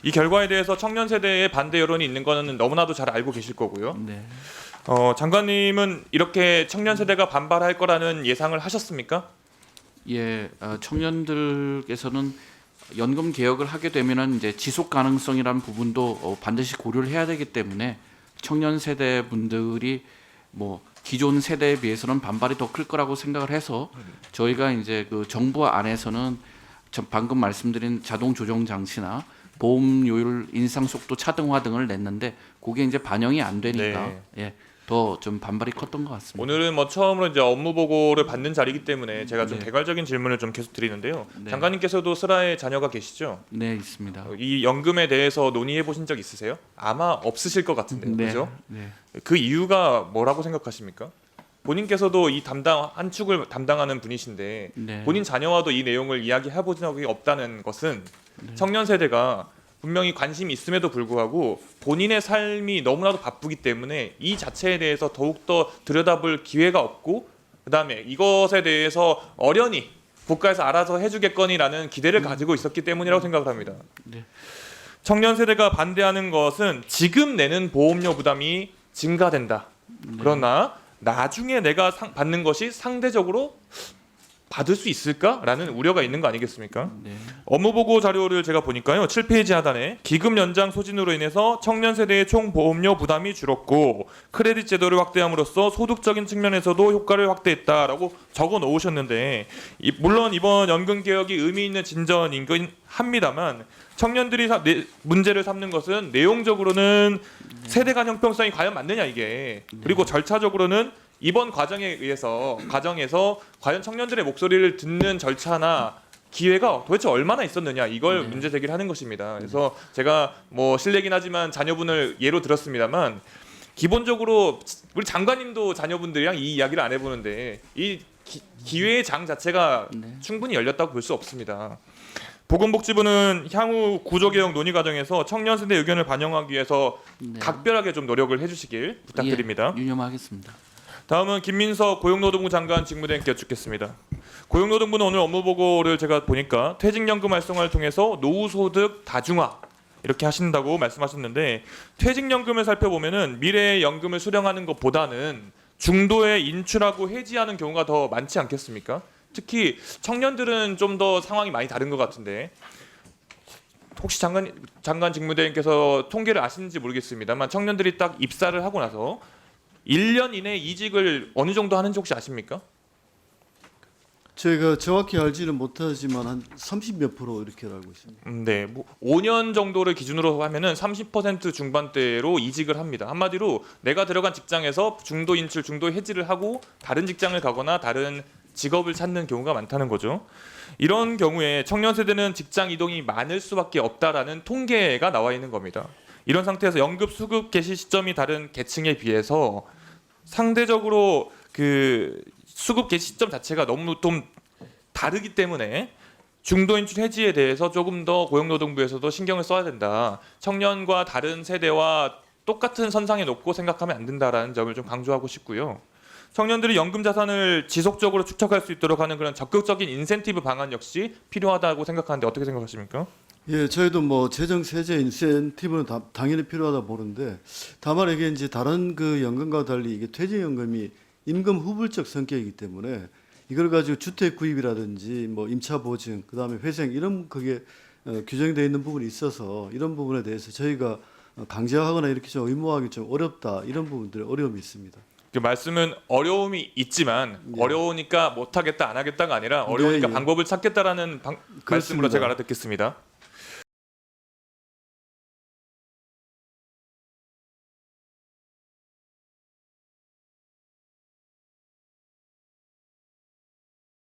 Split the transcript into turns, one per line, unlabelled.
이 결과에 대해서 청년 세대의 반대 여론이 있는 거는 너무나도 잘 알고 계실 거고요.
네.
장관님은 이렇게 청년 세대가 반발할 거라는 예상을 하셨습니까?
예, 청년들께서는 연금 개혁을 하게 되면은 이제 지속 가능성이라는 부분도 반드시 고려를 해야 되기 때문에 청년 세대 분들이 뭐 기존 세대에 비해서는 반발이 더 클 거라고 생각을 해서 저희가 이제 그 정부 안에서는 방금 말씀드린 자동 조정 장치나 보험료율 인상 속도 차등화 등을 냈는데 그게 이제 반영이 안 되니까 예, 더 좀 반발이 컸던 것 같습니다.
오늘은 뭐 처음으로 이제 업무 보고를 받는 자리이기 때문에 제가 좀
네.
개괄적인 질문을 좀 계속 드리는데요.
네.
장관님께서도 슬하에 자녀가 계시죠?
네, 있습니다.
이 연금에 대해서 논의해 보신 적 있으세요? 아마 없으실 것 같은데요.
네,
그죠?
네.
그 이유가 뭐라고 생각하십니까? 본인께서도 이 담당 한 축을 담당하는 분이신데
네.
본인 자녀와도 이 내용을 이야기해 본 적이 없다는 것은 청년 세대가 분명히 관심이 있음에도 불구하고 본인의 삶이 너무나도 바쁘기 때문에 이 자체에 대해서 더욱더 들여다볼 기회가 없고 그다음에 이것에 대해서 어련히 국가에서 알아서 해주겠거니라는 기대를 가지고 있었기 때문이라고 생각을 합니다.
네.
청년 세대가 반대하는 것은 지금 내는 보험료 부담이 증가된다. 그러나 나중에 내가 받는 것이 상대적으로 받을 수 있을까라는 우려가 있는 거 아니겠습니까?
네.
업무보고 자료를 제가 보니까요. 7페이지 하단에 기금 연장 소진으로 인해서 청년 세대의 총 보험료 부담이 줄었고 크레딧 제도를 확대함으로써 소득적인 측면에서도 효과를 확대했다라고 적어 놓으셨는데 물론 이번 연금 개혁이 의미 있는 진전이긴 합니다만 청년들이 문제를 삼는 것은 내용적으로는 세대 간 형평성이 과연 맞느냐 이게 그리고 절차적으로는 이번 과정에서 과연 청년들의 목소리를 듣는 절차나 기회가 도대체 얼마나 있었느냐 이걸 문제 제기를 하는 것입니다. 그래서 제가 뭐 실례긴 하지만 자녀분을 예로 들었습니다만 기본적으로 우리 장관님도 자녀분들이랑 이 이야기를 안 해보는데 이 기회의 장 자체가 충분히 열렸다고 볼 수 없습니다. 보건복지부는 향후 구조개혁 논의 과정에서 청년 세대 의견을 반영하기 위해서 각별하게 좀 노력을 해주시길 부탁드립니다.
예, 유념하겠습니다.
다음은 김민석 고용노동부 장관 직무대행께 여쭙겠습니다. 고용노동부는 오늘 업무 보고를 제가 보니까 퇴직연금 활성화를 통해서 노후소득 다중화 이렇게 하신다고 말씀하셨는데 퇴직연금을 살펴보면은 미래의 연금을 수령하는 것보다는 중도에 인출하고 해지하는 경우가 더 많지 않겠습니까? 특히 청년들은 좀 더 상황이 많이 다른 것 같은데 혹시 장관 직무대행께서 통계를 아시는지 모르겠습니다만 청년들이 딱 입사를 하고 나서 1년 이내 이직을 어느 정도 하는지 혹시 아십니까?
제가 정확히 알지는 못하지만 한 30몇 프로 이렇게 알고 있습니다.
네, 뭐 5년 정도를 기준으로 하면은 30% 중반대로 이직을 합니다. 한마디로 내가 들어간 직장에서 중도 인출, 중도 해지를 하고 다른 직장을 가거나 다른 직업을 찾는 경우가 많다는 거죠. 이런 경우에 청년 세대는 직장 이동이 많을 수밖에 없다라는 통계가 나와 있는 겁니다. 이런 상태에서 연금 수급 개시 시점이 다른 계층에 비해서 상대적으로 그 수급 개시 시점 자체가 너무 좀 다르기 때문에 중도 인출 해지에 대해서 조금 더 고용노동부에서도 신경을 써야 된다. 청년과 다른 세대와 똑같은 선상에 놓고 생각하면 안 된다라는 점을 좀 강조하고 싶고요. 청년들이 연금 자산을 지속적으로 축적할 수 있도록 하는 그런 적극적인 인센티브 방안 역시 필요하다고 생각하는데 어떻게 생각하십니까?
예, 저희도 뭐 재정 세제 인센티브는 당연히 필요하다 보는데 다만 이게 이제 다른 그 연금과 달리 이게 퇴직연금이 임금 후불적 성격이기 때문에 이걸 가지고 주택 구입이라든지 뭐 임차 보증 그다음에 회생 이런 그게 규정되어 있는 부분이 있어서 이런 부분에 대해서 저희가 강제하거나 이렇게 좀 의무화하기 좀 어렵다 이런 부분들의 어려움이 있습니다.
그 말씀은 어려움이 있지만 어려우니까 못하겠다 안 하겠다가 아니라 어려우니까
예.
방법을 찾겠다라는 말씀으로 제가 알아듣겠습니다.